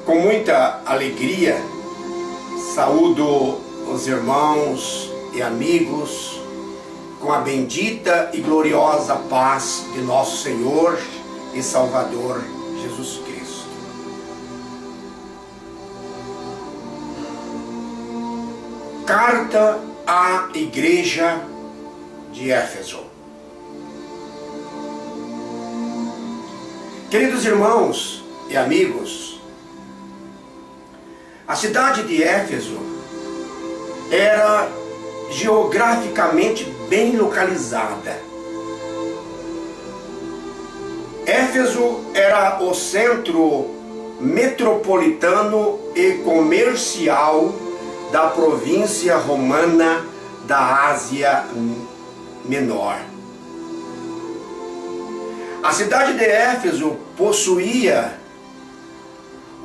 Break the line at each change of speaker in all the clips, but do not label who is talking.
Com muita alegria, saúdo os irmãos e amigos com a bendita e gloriosa paz de nosso Senhor e Salvador Jesus Cristo. Carta à Igreja de Éfeso. Queridos irmãos e amigos, a cidade de Éfeso era geograficamente bem localizada. Éfeso era o centro metropolitano e comercial da província romana da Ásia Menor. A cidade de Éfeso possuía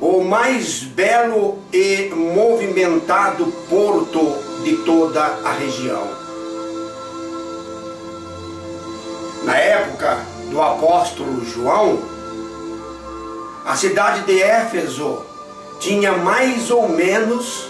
o mais belo e movimentado porto de toda a região. Na época do apóstolo João, a cidade de Éfeso tinha mais ou menos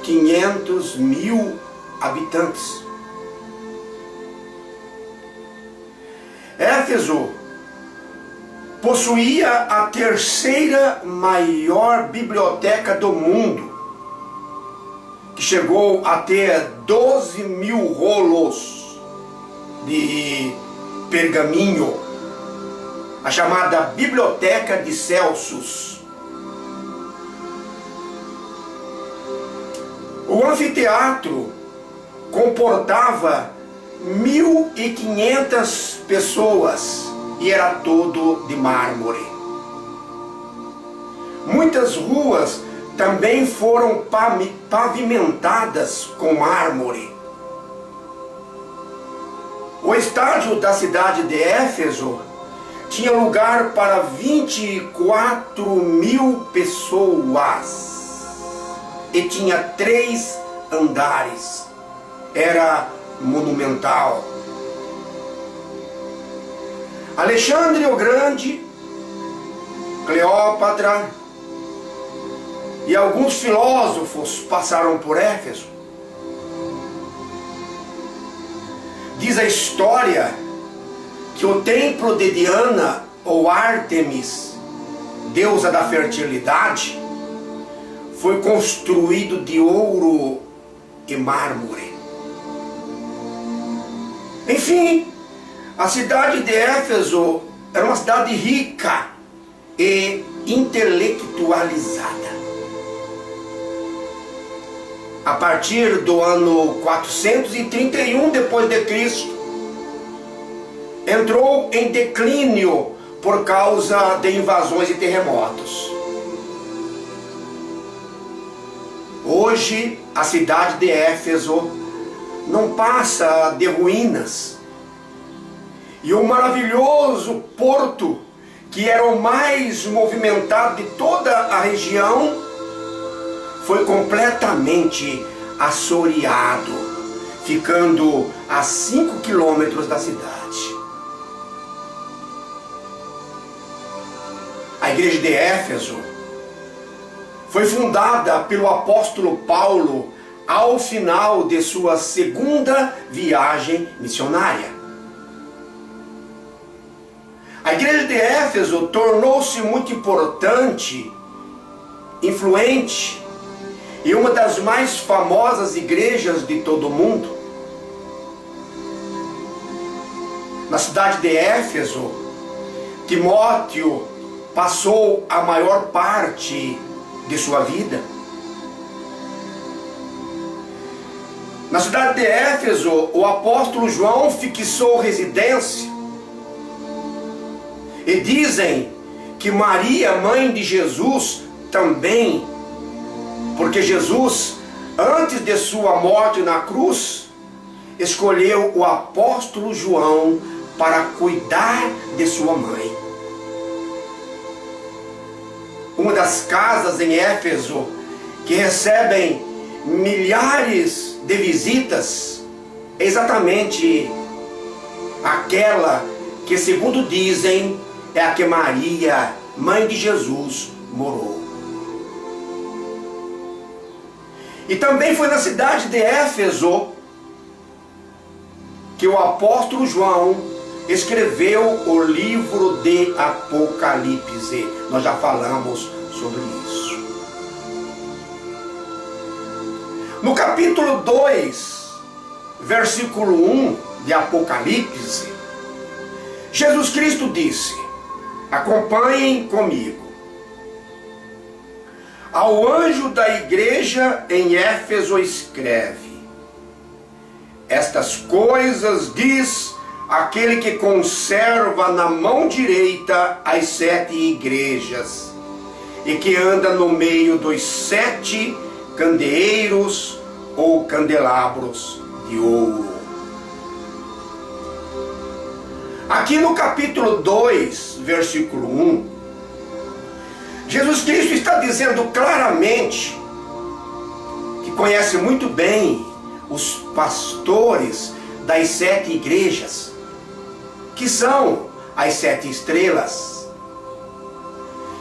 500.000 habitantes. Éfeso possuía a terceira maior biblioteca do mundo, que chegou a ter 12.000 rolos de pergaminho, a chamada Biblioteca de Celsus. O anfiteatro comportava 1.500 pessoas e era todo de mármore. Muitas ruas também foram pavimentadas com mármore. O estádio da cidade de Éfeso tinha lugar para 24.000 pessoas e tinha 3 andares. Era monumental. Alexandre o Grande, Cleópatra e alguns filósofos passaram por Éfeso. Diz a história que o templo de Diana, ou Ártemis, deusa da fertilidade, foi construído de ouro e mármore. Enfim, a cidade de Éfeso era uma cidade rica e intelectualizada. A partir do ano 431 depois de Cristo, entrou em declínio por causa de invasões e terremotos. Hoje, a cidade de Éfeso não passa de ruínas. E o maravilhoso porto, que era o mais movimentado de toda a região, foi completamente assoreado, ficando a 5 quilômetros da cidade. A igreja de Éfeso foi fundada pelo apóstolo Paulo ao final de sua segunda viagem missionária. A igreja de Éfeso tornou-se muito importante, influente e uma das mais famosas igrejas de todo o mundo. Na cidade de Éfeso, Timóteo passou a maior parte de sua vida. Na cidade de Éfeso, o apóstolo João fixou residência. E dizem que Maria, mãe de Jesus, também, porque Jesus, antes de sua morte na cruz, escolheu o apóstolo João para cuidar de sua mãe. Uma das casas em Éfeso que recebem milhares de visitas é exatamente aquela que, segundo dizem, é a que Maria, mãe de Jesus, morou. E também foi na cidade de Éfeso que o apóstolo João escreveu o livro de Apocalipse. Nós já falamos sobre isso. No capítulo 2, versículo 1 de Apocalipse, Jesus Cristo disse: acompanhem comigo. Ao anjo da igreja em Éfeso escreve: estas coisas diz aquele que conserva na mão direita as 7 igrejas, e que anda no meio dos 7 candeeiros ou candelabros de ouro. Aqui no capítulo 2, versículo 1, Jesus Cristo está dizendo claramente que conhece muito bem os pastores das 7 igrejas, que são as 7 estrelas,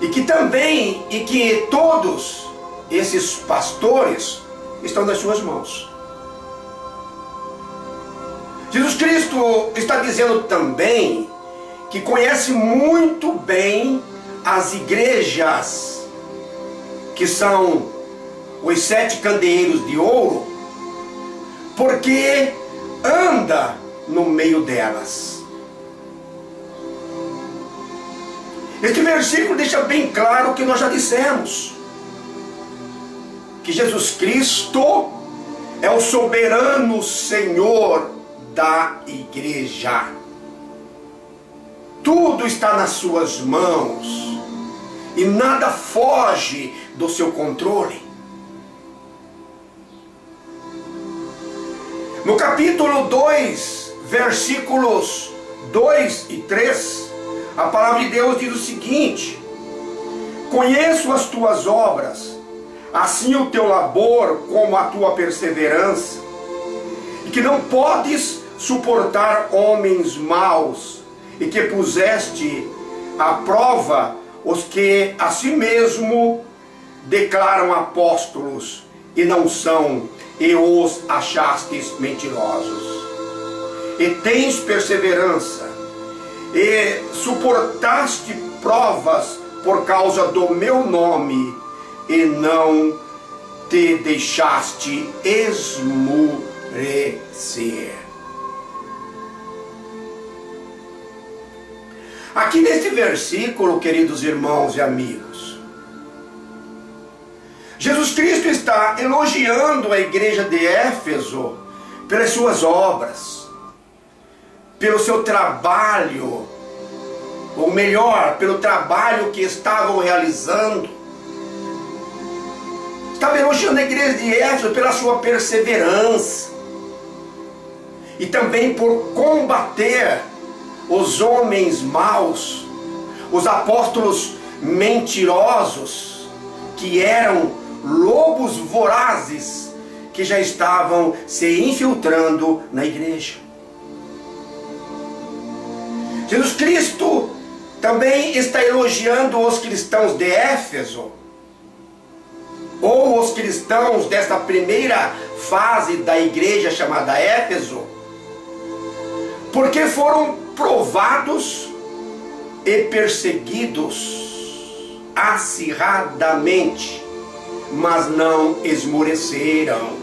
e que todos esses pastores estão nas suas mãos. Jesus Cristo está dizendo também que conhece muito bem as igrejas, que são os 7 candeeiros de ouro, porque anda no meio delas. Este versículo deixa bem claro o que nós já dissemos, que Jesus Cristo é o soberano Senhor da igreja. Tudo está nas suas mãos e nada foge do seu controle. No capítulo 2, versículos 2 e 3, a palavra de Deus diz o seguinte: conheço as tuas obras, assim o teu labor como a tua perseverança, e que não podes suportar homens maus, e que puseste à prova os que a si mesmo declaram apóstolos e não são, e os achastes mentirosos. E tens perseverança, e suportaste provas por causa do meu nome, e não te deixaste esmorecer. Aqui neste versículo, queridos irmãos e amigos, Jesus Cristo está elogiando a igreja de Éfeso pelas suas obras, pelo seu trabalho, ou melhor, pelo trabalho que estavam realizando. Estava elogiando a igreja de Éfeso pela sua perseverança e também por combater os homens maus, os apóstolos mentirosos, que eram lobos vorazes que já estavam se infiltrando na igreja. Jesus Cristo também está elogiando os cristãos de Éfeso, ou os cristãos desta primeira fase da igreja chamada Éfeso, porque foram provados e perseguidos acirradamente, mas não esmoreceram.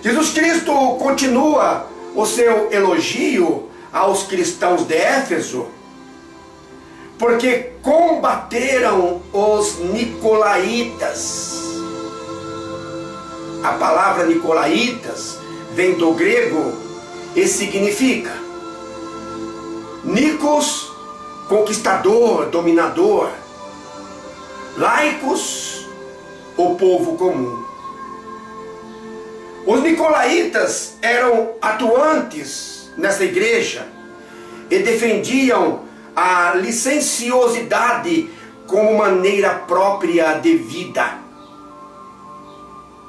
Jesus Cristo continua o seu elogio aos cristãos de Éfeso, porque combateram os nicolaítas. A palavra nicolaítas vem do grego e significa Nikos, conquistador, dominador; laicos, o povo comum. Os nicolaítas eram atuantes nessa igreja e defendiam a licenciosidade como maneira própria de vida.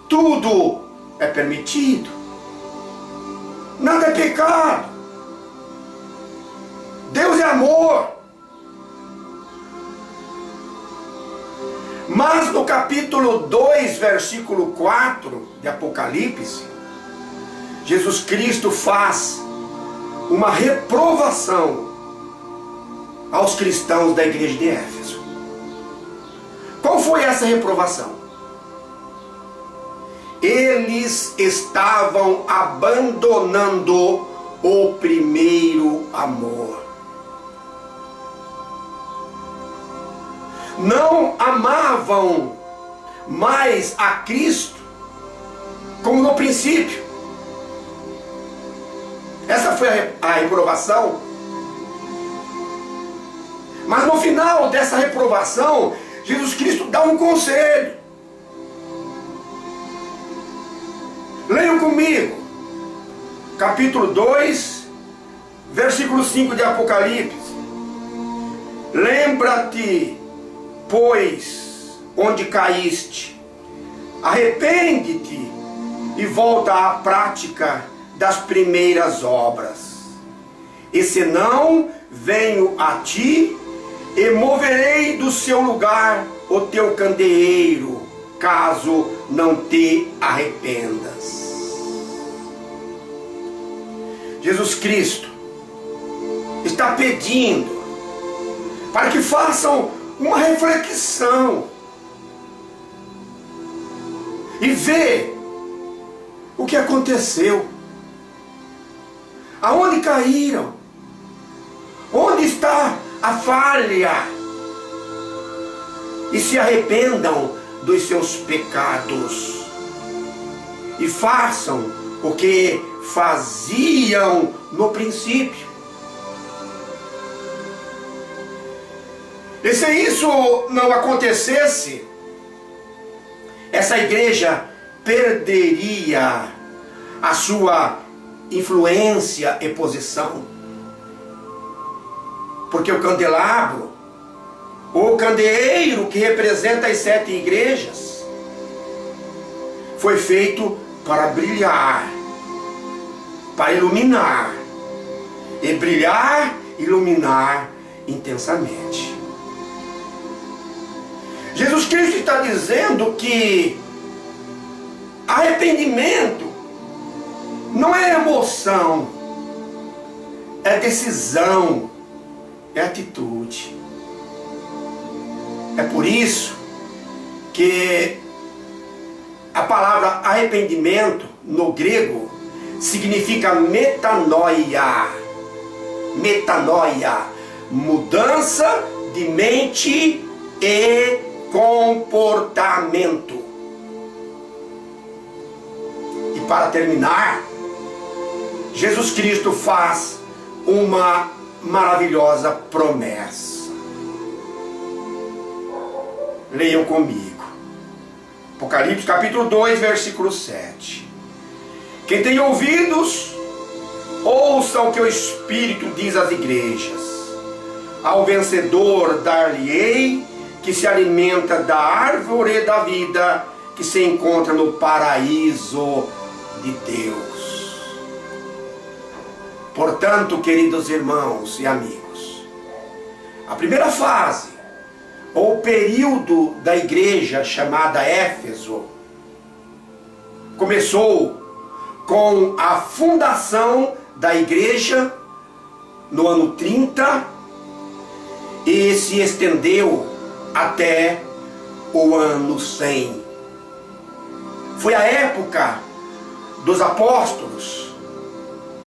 Tudo é permitido, nada é pecado. Deus é amor. Mas no capítulo 2, versículo 4 de Apocalipse, Jesus Cristo faz uma reprovação aos cristãos da igreja de Éfeso. Qual foi essa reprovação? Eles estavam abandonando o primeiro amor. Não amavam mais a Cristo como no princípio. Essa foi a reprovação. Mas no final dessa reprovação, Jesus Cristo dá um conselho. Leiam comigo, capítulo 2, versículo 5 de Apocalipse. Lembra-te, pois, onde caíste, arrepende-te e volta à prática das primeiras obras. E senão, venho a ti e moverei do seu lugar o teu candeeiro, caso não te arrependas. Jesus Cristo está pedindo para que façam uma reflexão e ver o que aconteceu, aonde caíram, onde está a falha, e se arrependam dos seus pecados e façam o que faziam no princípio. E se isso não acontecesse, essa igreja perderia a sua influência e posição. Porque o candelabro, o candeeiro que representa as 7 igrejas, foi feito para brilhar, para iluminar, e brilhar, iluminar intensamente. Jesus Cristo está dizendo que arrependimento não é emoção, é decisão, é atitude. É por isso que a palavra arrependimento no grego significa metanoia. Metanoia, mudança de mente e comportamento. E para terminar, Jesus Cristo faz uma maravilhosa promessa. Leiam comigo. Apocalipse capítulo 2, versículo 7. Quem tem ouvidos, ouça o que o Espírito diz às igrejas. Ao vencedor dar-lhe-ei que se alimenta da árvore da vida que se encontra no paraíso de Deus. Portanto, queridos irmãos e amigos, a primeira fase, ou período da igreja chamada Éfeso, começou com a fundação da igreja no ano 30 e se estendeu até o ano 100. Foi a época dos apóstolos,